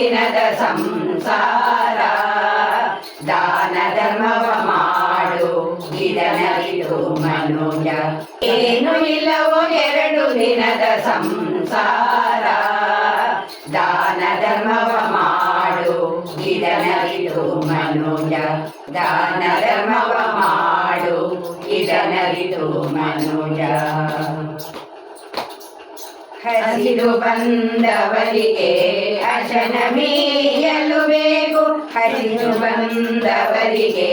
ದಿನದ ಸಂಸಾರ ದಾನ ಧರ್ಮವ ಮಾಡು ಇದನರಿದು ಮನುಜ ಏನು ಇಲ್ಲವೋ 2 ದಿನದ ಸಂಸಾರ ದಾನ ಧರ್ಮವ ಮಾಡು ಇದನರಿದು ಮನುಜ ದಾನ ಧರ್ಮವ ಮಾಡು ಇದನರಿದು ಮನುಜ ಹಸಿದು ಬಂದವರಿಗೆ ಅಶನ ಮೀಯಲು ಬೇಕು ಹಸಿದು ಬಂದವರಿಗೆ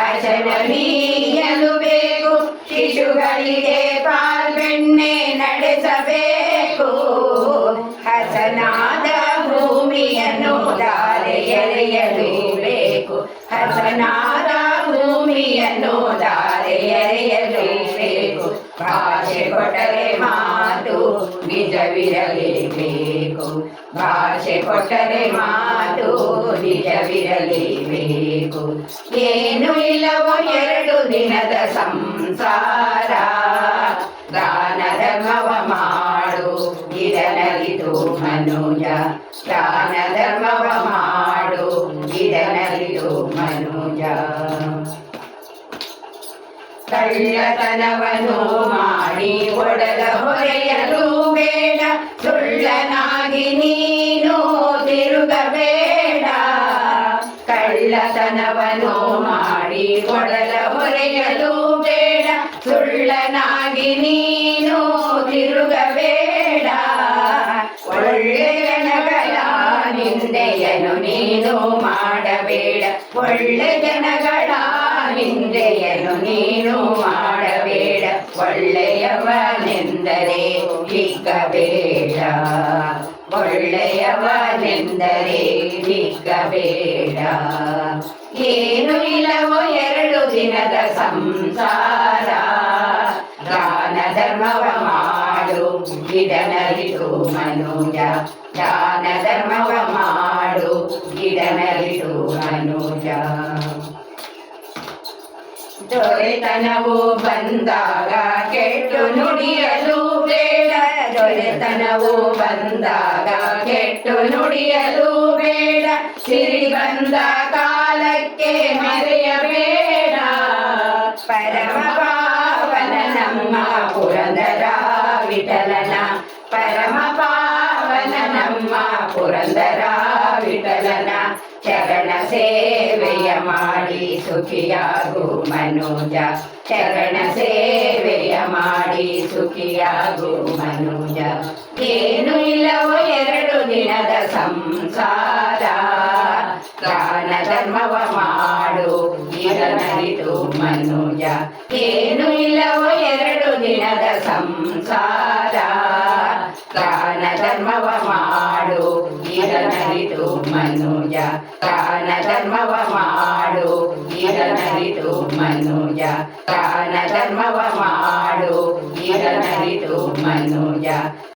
ಅಶನ ಮೀಯಲು ಬೇಕು ಶಿಶುಗಳಿಗೆ ಪಾಲ್ಬೆಣ್ಣೆ ನಡೆಸಬೇಕು ಹಸನಾದ ಭೂಮಿಯನ್ನು ದಾರೆ ಎರೆಯಲು ಬೇಕು ಹಸನಾದ ಭೂಮಿಯನ್ನು ದಾರೆ ಎರೆಯಲು ಬೇಕು ಭಾಷೆ ಕೊಟ್ಟರೆ ಮಾತು ನಿಜವಿರಲೇಬೇಕು ಭಾಷೆ ಕೊಟ್ಟರೆ ಮಾತು ನಿಜವಿರಲೇಬೇಕು ಏನು ಇಲ್ಲವೋ 2 ದಿನದ ಸಂಸಾರ ದಾನ ಧರ್ಮವ ಮಾಡು ಇದನರಿದು ಮನುಜ ದಾನ ಧರ್ಮವ ಮಾಡು ಇದನರಿದು ಮನುಜ ಕಳ್ಳತನವನ್ನು ಮಾಡಿ ಒಡಲ ಹೊರೆಯಲು ಬೇಡ ಸುಳ್ಳನಾಗಿ ನೀನು ತಿರುಗಬೇಡ ಕಳ್ಳತನವನ್ನು ಮಾಡಿ ಒಡಲ ಹೊರೆಯಲು ಬೇಡ ಸುಳ್ಳನಾಗಿ ನೀನು ತಿರುಗಬೇಡ ಒಳ್ಳೆ ಜನಗಳ ನಿಂದೆಯನ್ನು ನೀನು ಮಾಡಬೇಡ ಒಳ್ಳೆ ಜನಗಳ ನಿಂದೆಯನ್ನು ನೀನು ಮಾಡಬೇಡ ಒಳ್ಳೆಯವನೆಂದರೆ ಹಿಗ್ಗಬೇಡ ಒಳ್ಳೆಯವನೆಂದರೆ ಹಿಗ್ಗಬೇಡ ಏನು ಇಲ್ಲವೋ 2 ದಿನದ ಸಂಸಾರ ದಾನ ಧರ್ಮವ ಮಾಡು ಇದನರಿದು ಮನುಜ ದಾನ ಧರ್ಮವ ಮಾಡು ಇದನರಿದು ಮನುಜ ದೊರೆತನವು ಬಂದಾಗ ಕೆಟ್ಟು ನುಡಿಯಲು ಬೇಡ ದೊರೆತನವು ಬಂದಾಗ ಕೆಟ್ಟು ನುಡಿಯಲು ಬೇಡ ಸಿರಿ ಬಂದ ಕಾಲಕ್ಕೆ ಮರೆಯಬೇಡ ಪರಮ ಪಾವನ ನಮ್ಮ ಪುರಂದರ ವಿಠಲನ ಪರಮ ಪಾವನ ನಮ್ಮ ಪುರಂದರ ವಿಠಲನ ಚರಣ ಸೇವೆಯ ಮಾಡಿ ಸುಖಿಯಾಗು ಮನುಜ ಚರಣ ಸೇವೆಯ ಮಾಡಿ ಸುಖಿಯಾಗು ಮನುಜ ಏನು ಇಲ್ಲವೋ 2 ದಿನದ ಸಂಸಾರ ದಾನ ಧರ್ಮವ ಮಾಡು ಇದನರಿದು ಮನುಜ ಏನು ಇಲ್ಲವೋ 2 ದಿನದ ಸಂಸಾರ ದಾನ ಧರ್ಮವ ಮಾಡು ಇದನರಿದು ಮನುಜ ದಾನ ಧರ್ಮವ ಮಾಡು ಇದನರಿದು ಮನುಜ ದಾನ ಧರ್ಮವ ಮಾಡು ಇದನರಿದು ಮನುಜ